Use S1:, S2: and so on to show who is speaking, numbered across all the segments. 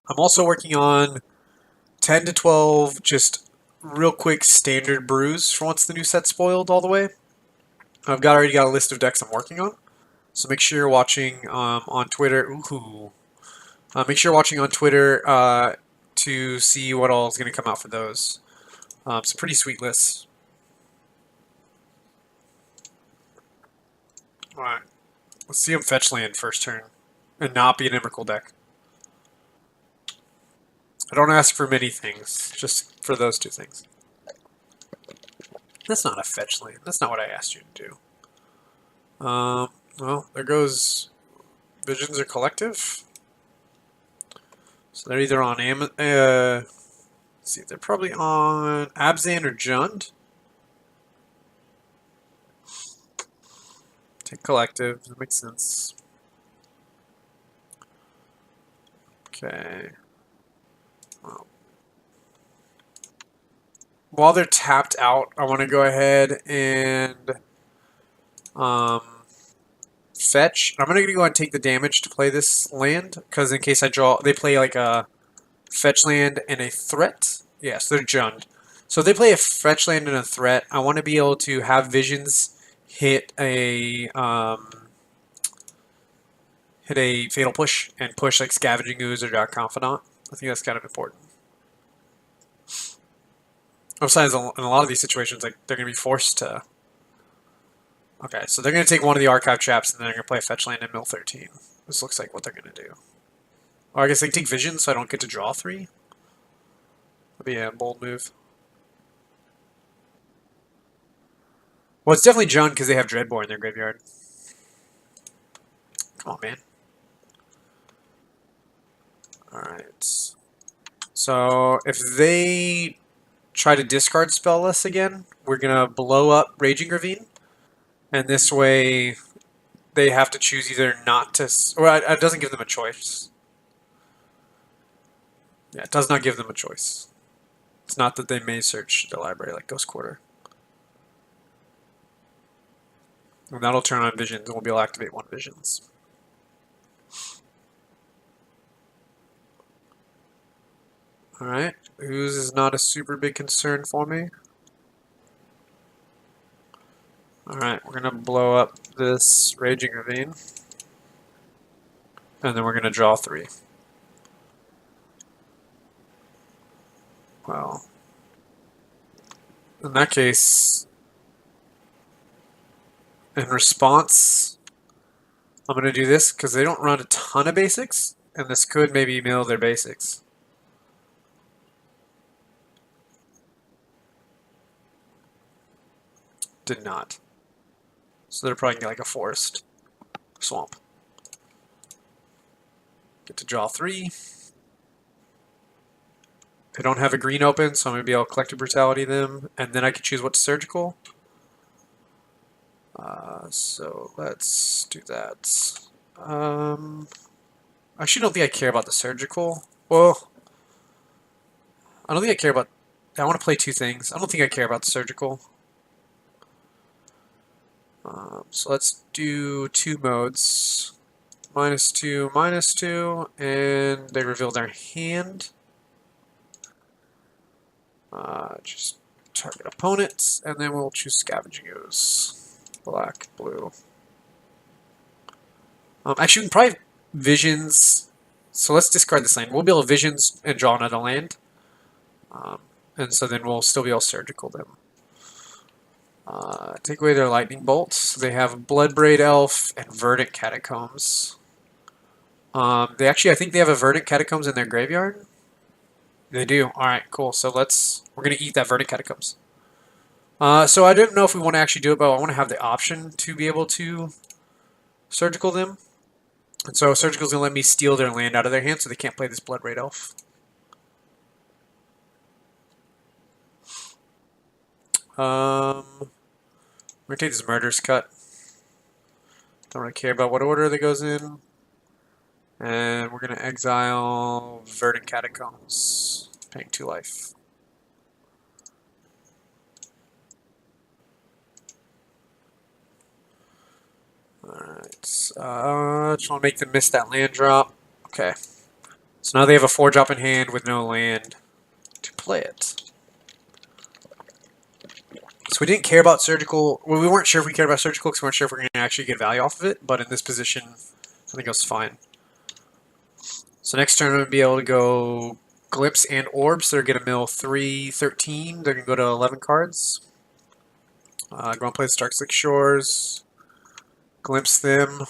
S1: I'm also working on 10 to 12 just real quick standard brews for once the new set's spoiled all the way. I've already got a list of decks I'm working on. So make sure you're watching on Twitter. Ooh. Make sure you're watching on Twitter to see what all is going to come out for those. It's a pretty sweet list. Alright. Let's see him fetch land first turn. And not be an Emrakul deck. I don't ask for many things, just for those two things. That's not a fetch land. That's not what I asked you to do. Well, there goes Visions or Collective. So they're either on let's see, they're probably on Abzan or Jund. Take Collective, that makes sense. Okay. Well, while they're tapped out, I want to go ahead and fetch. I'm going to go ahead and take the damage to play this land, because in case I draw, they play like a fetch land and a threat. Yes, they're Jund. So if they play a fetch land and a threat, I want to be able to have Visions hit a Fatal Push and push like Scavenging Ooze or Dark Confidant. I think that's kind of important. Besides, in a lot of these situations, like they're going to be forced to. Okay, so they're going to take one of the Archive Traps and then they're going to play a fetch land in mill 13. This looks like what they're going to do. Or I guess they take Vision so I don't get to draw 3. That'd be a bold move. Well, it's definitely Jund because they have Dreadbore in their graveyard. Come on, man. Alright. So, if they try to discard Spellless again, we're going to blow up Raging Ravine. And this way, they have to choose either not to... Or it doesn't give them a choice. Yeah, it does not give them a choice. It's not that they may search the library like Ghost Quarter. And that'll turn on Visions, and we'll be able to activate 1 Visions. Alright, Ooze is not a super big concern for me. Alright, we're going to blow up this Raging Ravine. And then we're going to draw 3. Well, in that case, in response, I'm going to do this because they don't run a ton of basics, and this could maybe mill their basics. Did not. So they're probably going to get like a forest swamp. Get to draw 3. They don't have a green open, so I'm going to be able to Collective Brutality them, and then I can choose what's surgical. So let's do that. I actually don't think I care about the surgical. Well, I don't think I care about... I want to play 2 things. I don't think I care about the surgical. So let's do 2 modes. -2, -2, and they reveal their hand. Just target opponents, and then we'll choose Scavenging Ooze. Black, blue. Actually, we can probably Visions. So let's discard this land. We'll be able to Visions and draw another land. And so then we'll still be able to surgical them. Take away their lightning bolts. They have Bloodbraid Elf and Verdant Catacombs. They actually, I think they have a Verdant Catacombs in their graveyard. They do. All right, cool. So we're gonna eat that Verdant Catacombs. So I don't know if we want to actually do it, but I want to have the option to be able to surgical them. And so surgical's gonna let me steal their land out of their hand, so they can't play this Bloodbraid Elf. We're gonna take this Murderous Cut. Don't really care about what order that goes in. And we're gonna exile Verdant Catacombs, paying 2 life. Alright, just want to make them miss that land drop. Okay. So now they have a 4-drop in hand with no land to play it. So we didn't care about surgical. Well, we weren't sure if we cared about surgical because we weren't sure if we are going to actually get value off of it. But in this position, I think it was fine. So next turn, I'm going to be able to go Glimpse and Orbs. They're going to mill 3, 13. They're going to go to 11 cards. Go and play the Stark-Slick Shores. Glimpse them.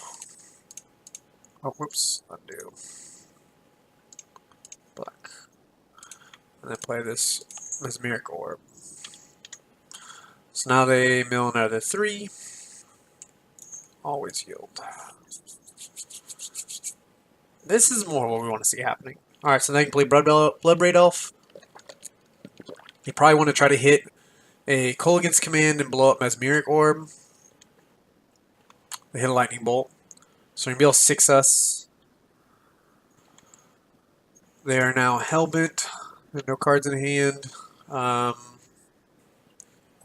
S1: Oh, whoops. Undo. Black. And then play this Mesmeric Orb. So now they mill another 3. Always yield. This is more what we want to see happening. Alright, so now you can play Bloodbraid Elf. You probably want to try to hit a Kolaghan's Command and blow up Mesmeric Orb. They hit a Lightning Bolt. So you're going to be able to 6 us. They are now Hellbent. They have no cards in hand. We're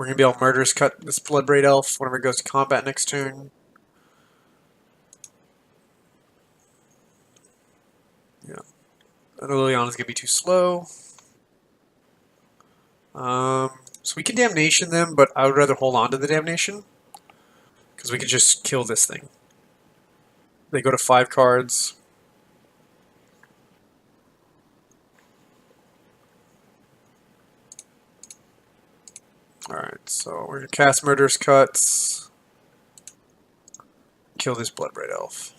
S1: going to be able to Murderous Cut this Bloodbraid Elf whenever it goes to combat next turn. Yeah. Liliana's going to be too slow. So we can Damnation them, but I would rather hold on to the Damnation. Because we could just kill this thing. They go to 5 cards. Alright, so we're going to cast Murderous Cuts. Kill this Bloodbraid Elf.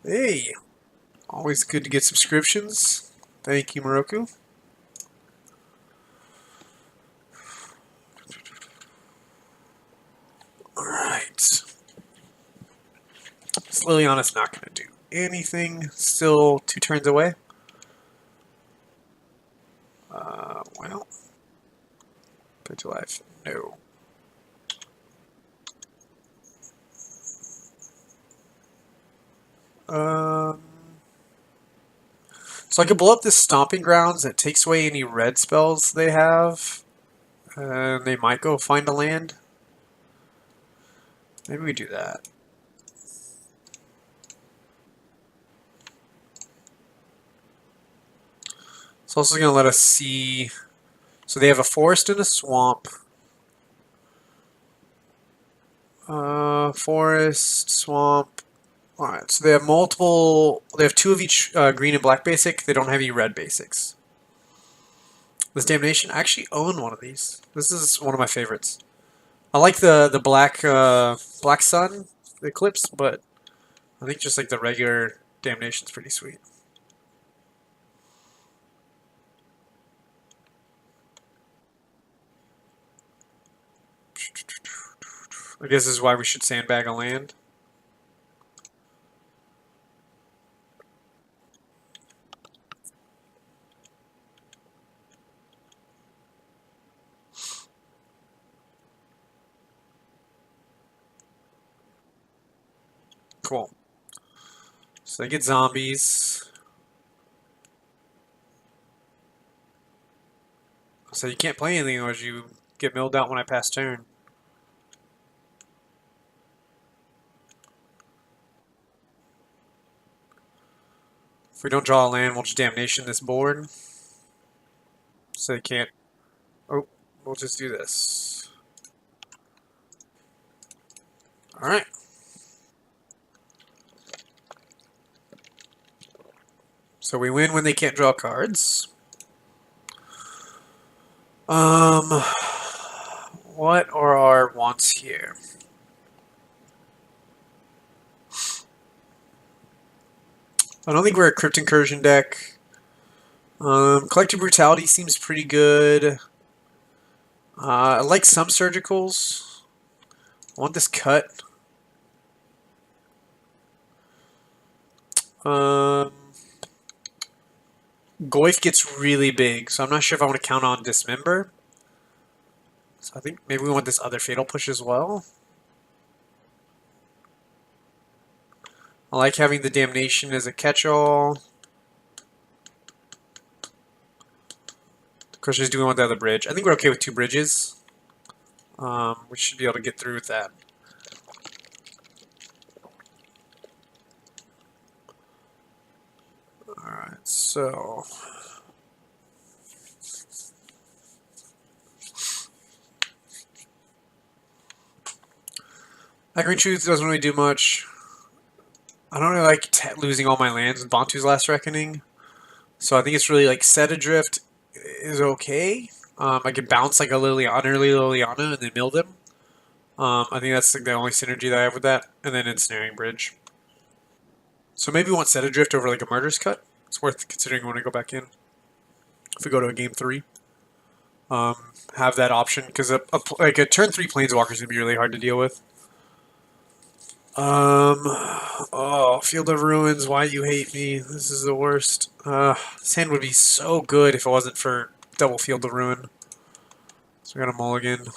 S1: Hey! Always good to get subscriptions. Thank you, Moroku. Alright. So Liliana's not going to do anything. Still 2 turns away. Well. Put to life. No. So I could blow up this Stomping Grounds. It takes away any red spells they have. And they might go find a land. Maybe we do that. It's also going to let us see. So they have a forest and a swamp. Forest, swamp. Alright, so they have multiple. They have 2 of each green and black basic. They don't have any red basics. This Damnation, I actually own one of these. This is one of my favorites. I like the black sun eclipse, but I think just like the regular Damnation's pretty sweet. I guess this is why we should sandbag a land. Cool. So they get zombies. So you can't play anything unless you get milled out when I pass turn. If we don't draw a land, we'll just Damnation this board. So they can't... Oh, we'll just do this. Alright. So we win when they can't draw cards. What are our wants here? I don't think we're a Crypt Incursion deck. Collective Brutality seems pretty good. I like some Surgicals. I want this cut. Goyf gets really big, so I'm not sure if I want to count on Dismember. So I think maybe we want this other Fatal Push as well. I like having the Damnation as a catch-all. The question is, do we want the other bridge? I think we're okay with 2 bridges. We should be able to get through with that. So Echoing Truth doesn't really do much. I don't really like losing all my lands with Bantu's Last Reckoning. So I think it's really like Set Adrift is okay. I can bounce like a Liliana, early Liliana, and then mill them. I think that's like the only synergy that I have with that. And then Ensnaring Bridge. So maybe we want Set Adrift over like a Murder's Cut. It's worth considering when I go back in. If we go to a game 3. Have that option, because like a turn 3 Planeswalker is going to be really hard to deal with. Oh, Field of Ruins, why you hate me? This is the worst. This hand would be so good if it wasn't for double Field of Ruin. So we got a mulligan.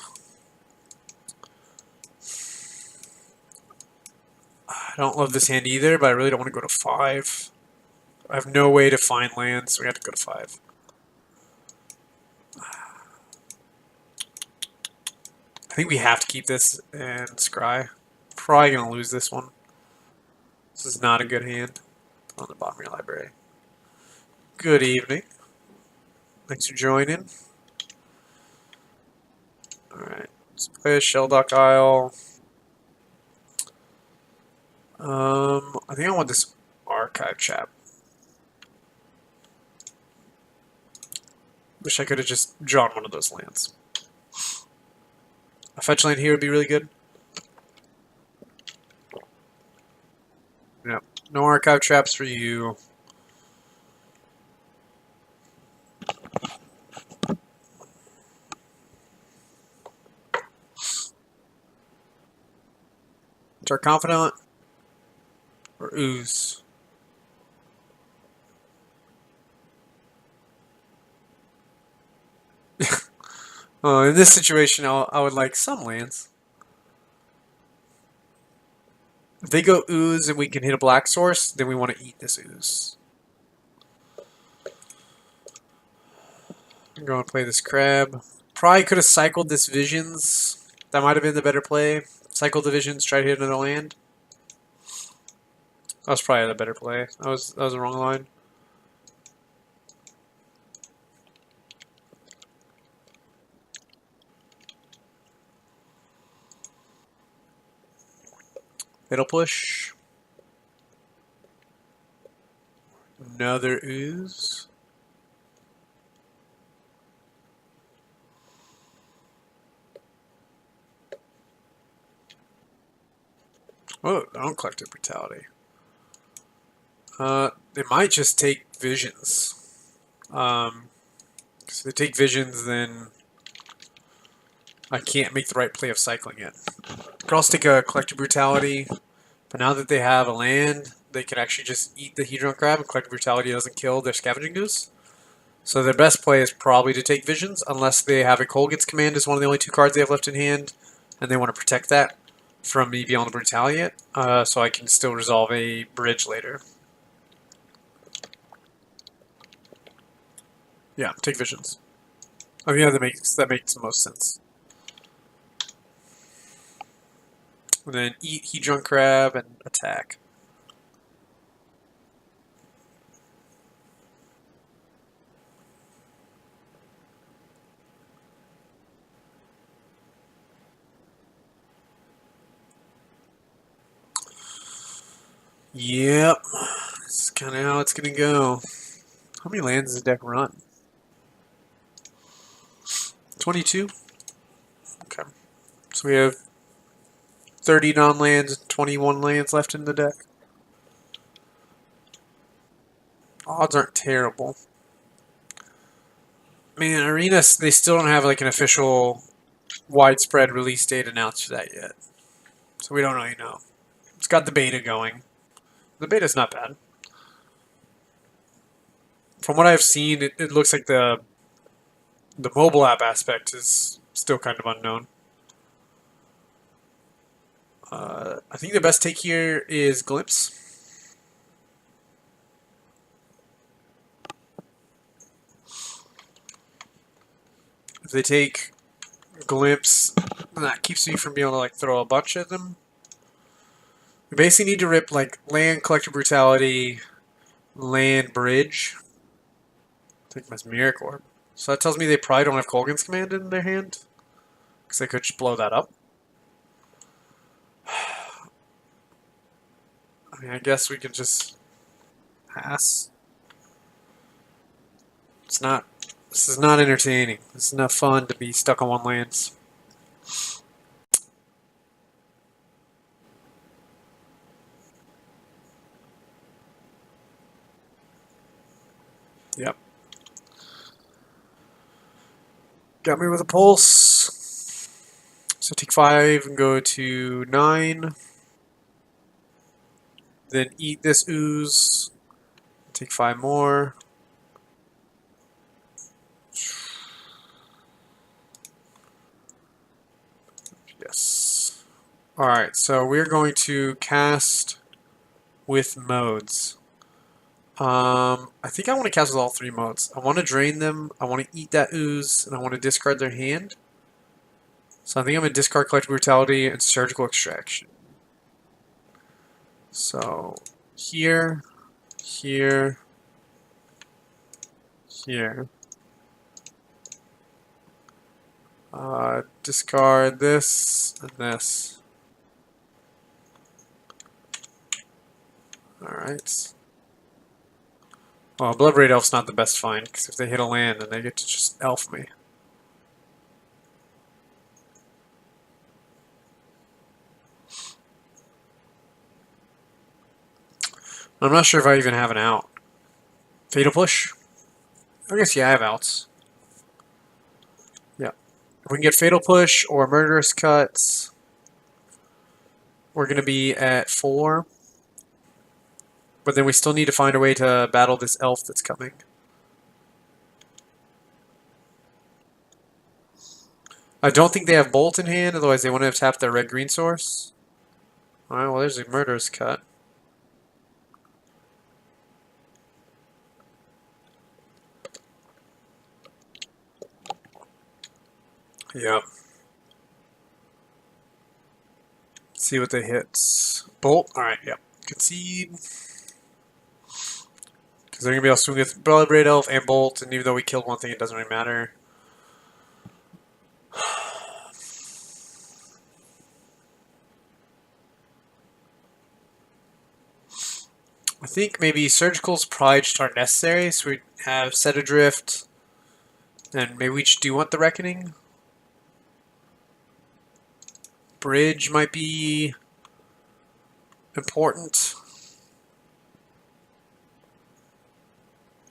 S1: I don't love this hand either, but I really don't want to go to 5. I have no way to find lands, so we have to go to 5. I think we have to keep this and scry. Probably going to lose this one. This is not a good hand on the bottom of your library. Good evening. Thanks for joining. Alright, let's play a Shelldock Isle. I think I want this Archive chap. Wish I could have just drawn one of those lands. A fetch land here would be really good. Yep. No Archive traps for you. Dark Confidant or Ooze. In this situation, I would like some lands. If they go Ooze and we can hit a black source, then we want to eat this Ooze. I'm going to play this Crab. Probably could have cycled this Visions. That might have been the better play. Cycle the Visions, try to hit another land. That was probably the better play. That was the wrong line. Fatal Push. Another Ooze. Oh, don't Collective Brutality. They might just take Visions. If they take Visions, then I can't make the right play of cycling it. Could also take a Collective Brutality, but now that they have a land, they can actually just eat the Hedron Crab, and Collective Brutality doesn't kill their Scavenging Ooze. So their best play is probably to take Visions, unless they have a Colgan's Command as one of the only 2 cards they have left in hand, and they want to protect that from me being able to Brutality it, so I can still resolve a bridge later. Yeah, take Visions. I mean, yeah, that makes the most sense. And then eat Hedron Crab and attack. Yep, this is kind of how it's gonna go. How many lands does the deck run? 22? Okay. So we have 30 non-lands, 21 lands left in the deck. Odds aren't terrible. Man, Arena, they still don't have like an official widespread release date announced for that yet. So we don't really know. It's got the beta going. The beta's not bad. From what I've seen, it looks like the mobile app aspect is still kind of unknown. I think the best take here is Glimpse. If they take Glimpse, that keeps me from being able to like throw a bunch at them. We basically need to rip like land, Collective Brutality, land, bridge. Take Mesmeric Orb. So that tells me they probably don't have Kolgan's Command in their hand. Because they could just blow that up. I mean, I guess we could just pass. It's not. This is not entertaining. This is not fun to be stuck on one lands. Yep. Got me with a pulse. So take 5 and go to 9. Then eat this ooze. Take 5 more. Yes. Alright, so we're going to cast with modes. I think I want to cast with all 3 modes. I want to drain them, I want to eat that ooze, and I want to discard their hand. So I think I'm going to discard Collective Brutality and Surgical Extraction. So here, here, here. Discard this and this. Alright. Well, Bloodbraid Elf's not the best find, because if they hit a land, then they get to just elf me. I'm not sure if I even have an out. Fatal Push? I guess, yeah, I have outs. Yeah. If we can get Fatal Push or Murderous Cuts, we're going to be at 4. But then we still need to find a way to battle this elf that's coming. I don't think they have Bolt in hand, otherwise they wouldn't have tapped their red-green source. Alright, well there's a Murderous Cut. Yep. See what they hit. Bolt. Alright, yep. Concede. Because they're going to be able to swing with Bloodbraid Elf and Bolt, and even though we killed one thing, it doesn't really matter. I think maybe Surgicals probably just aren't necessary, so we have Set Adrift, and maybe we just do want the Reckoning. Bridge might be important.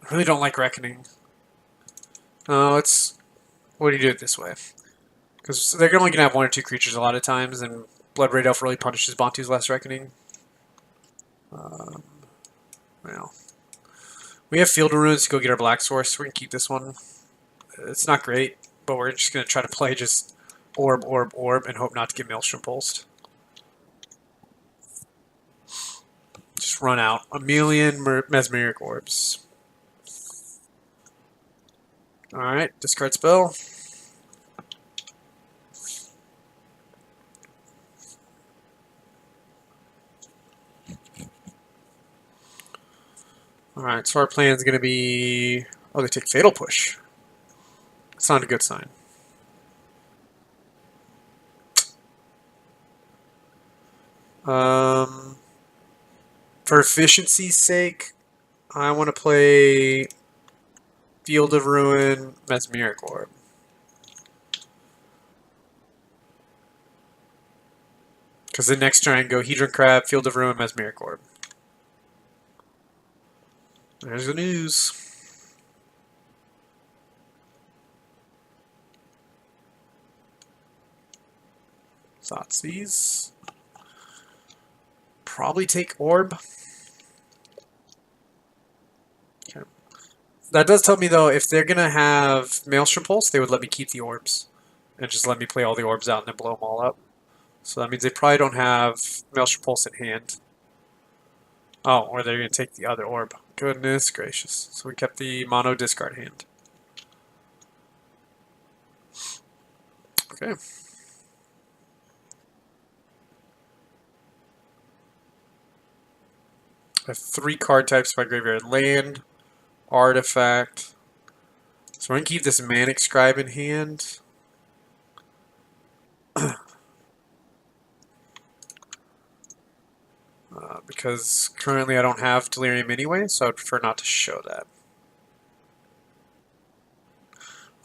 S1: I really don't like Reckoning. Let's... What do you do it this way? Because they're only going to have 1 or 2 creatures a lot of times, and Bloodbraid Elf really punishes Bantu's last Reckoning. Well, we have Field of Ruins to go get our Black Source, so we can keep this one. It's not great, but we're just going to try to play just Orb, Orb, Orb, and hope not to get Maelstrom Pulsed. Just run out 1,000,000 Mesmeric Orbs. Alright, discard spell. Alright, so our plan is going to be... Oh, they take Fatal Push. That's not a good sign. For efficiency's sake, I want to play Field of Ruin, Mesmeric Orb. Because the next turn I can go Hedron Crab, Field of Ruin, Mesmeric Orb. There's the news. Thoughtseize. Probably take Orb. Okay. That does tell me, though, if they're going to have Maelstrom Pulse, they would let me keep the Orbs. And just let me play all the Orbs out and then blow them all up. So that means they probably don't have Maelstrom Pulse in hand. Oh, or they're going to take the other Orb. Goodness gracious. So we kept the mono discard hand. Okay. I have 3 card types in my graveyard. Land, Artifact, So we're going to keep this Manic Scribe in hand. Because currently I don't have Delirium anyway, so I'd prefer not to show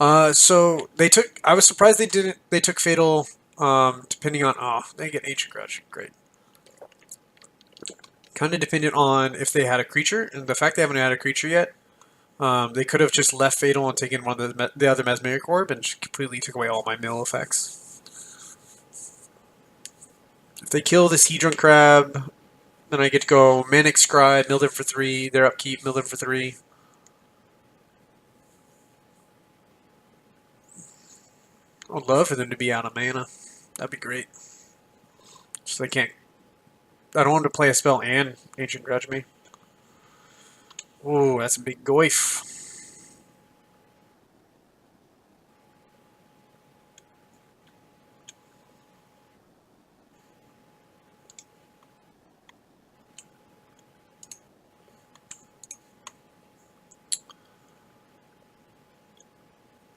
S1: that. So they took. I was surprised they didn't. They took Fatal. Depending on. Oh, they get Ancient Grudge. Great. Kind of dependent on if they had a creature, and the fact they haven't had a creature yet, they could have just left Fatal and taken one of the other Mesmeric Orb and just completely took away all my mill effects. If they kill this Hedron Crab, then I get to go Manic Scribe, mill them for 3, their upkeep, mill them for 3. I'd love for them to be out of mana. That'd be great. So they can't. I don't want them to play a spell and Ancient Grudge me. Ooh, that's a big goif.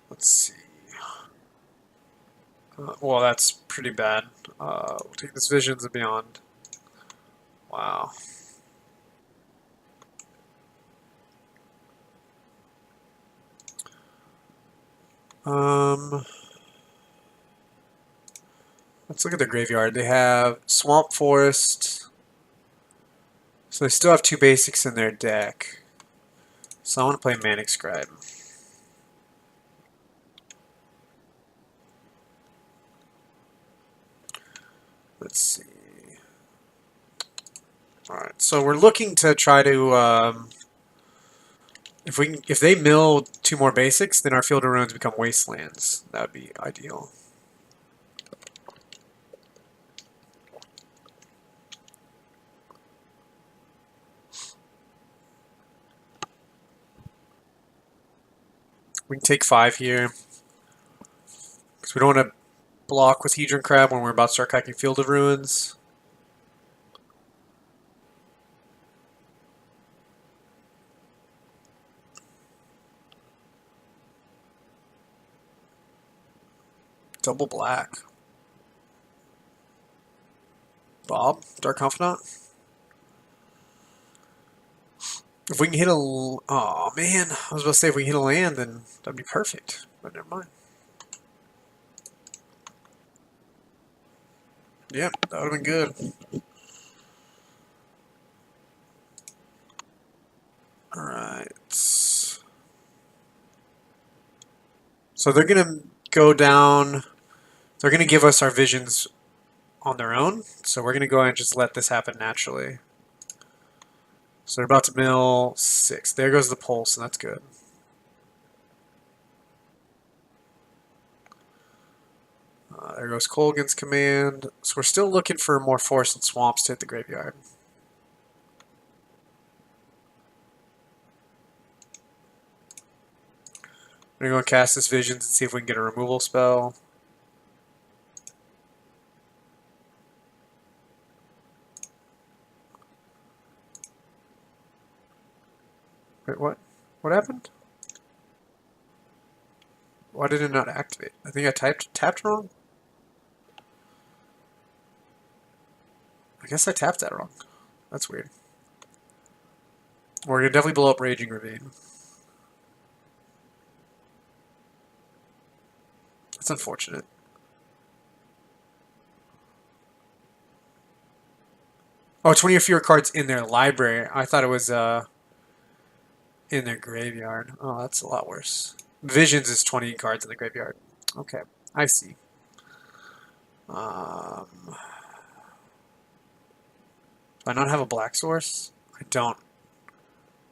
S1: Let's see. Well, that's pretty bad. We'll take this Visions of Beyond. Wow. Let's look at the graveyard. They have Swamp Forest. So they still have 2 basics in their deck. So I want to play Manic Scribe. Let's see. Alright, so we're looking to try to if they mill 2 more basics, then our Field of Ruins become wastelands. That would be ideal. We can take 5 here. Because we don't want to block with Hedron Crab when we're about to start cracking Field of Ruins. Double black. Bob, Dark Confidant. If we can hit a... Oh, man. I was about to say if we can hit a land, then that'd be perfect. But never mind. Yep, that would have been good. Alright. So they're going to go down... They're going to give us our visions on their own. So we're going to go ahead and just let this happen naturally. So they're about to mill 6. There goes the pulse, and that's good. There goes Colgan's command. So we're still looking for more forest and swamps to hit the graveyard. We're going to go cast this Visions and see if we can get a removal spell. Wait, what? What happened? Why did it not activate? I think I tapped wrong? I guess I tapped that wrong. That's weird. We're going to definitely blow up Raging Ravine. That's unfortunate. Oh, 20 or fewer cards in their library. I thought it was in their graveyard. Oh, that's a lot worse. Visions is 20 cards in the graveyard. Okay, I see. Do I not have a black source? I don't.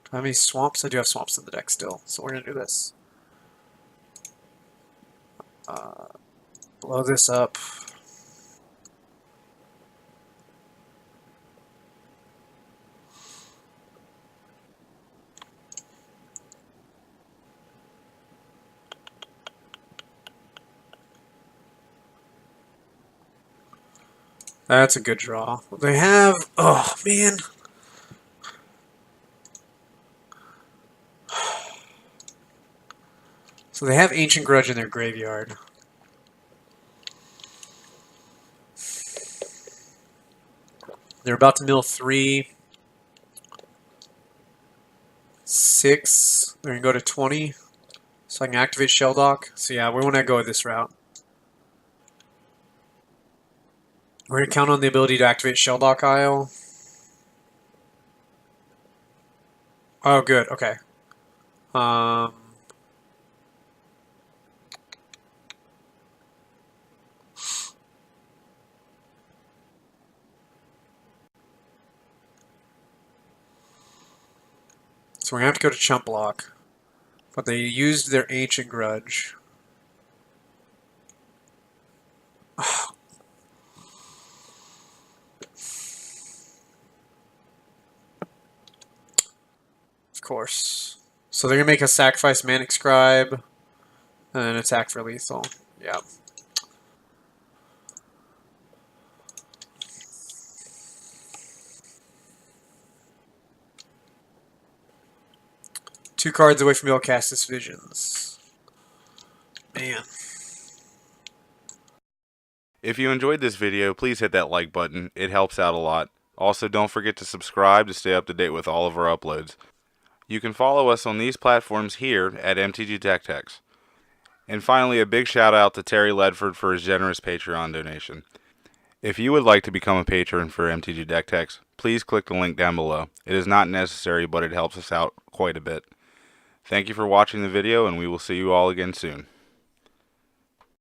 S1: Do I have any swamps? I do have swamps in the deck still, so we're going to do this. Blow this up. That's a good draw. They have... Oh, man. So they have Ancient Grudge in their graveyard. They're about to mill 3, 6. They're going to go to 20. So I can activate Shelldock. So yeah, we want to go this route. We're going to count on the ability to activate Shelldock Isle. Oh, good. Okay. So we're going to have to go to Chump Block. But they used their Ancient Grudge. Of course. So they're going to make a sacrifice Manic Scribe and then attack for lethal. Yeah. Two cards away from being able to cast this Visions. Man.
S2: If you enjoyed this video, please hit that like button. It helps out a lot. Also, don't forget to subscribe to stay up to date with all of our uploads. You can follow us on these platforms here at MTG Deck Techs. And finally, a big shout out to Terry Ledford for his generous Patreon donation. If you would like to become a patron for MTG Deck Techs, please click the link down below. It is not necessary, but it helps us out quite a bit. Thank you for watching the video, and we will see you all again soon.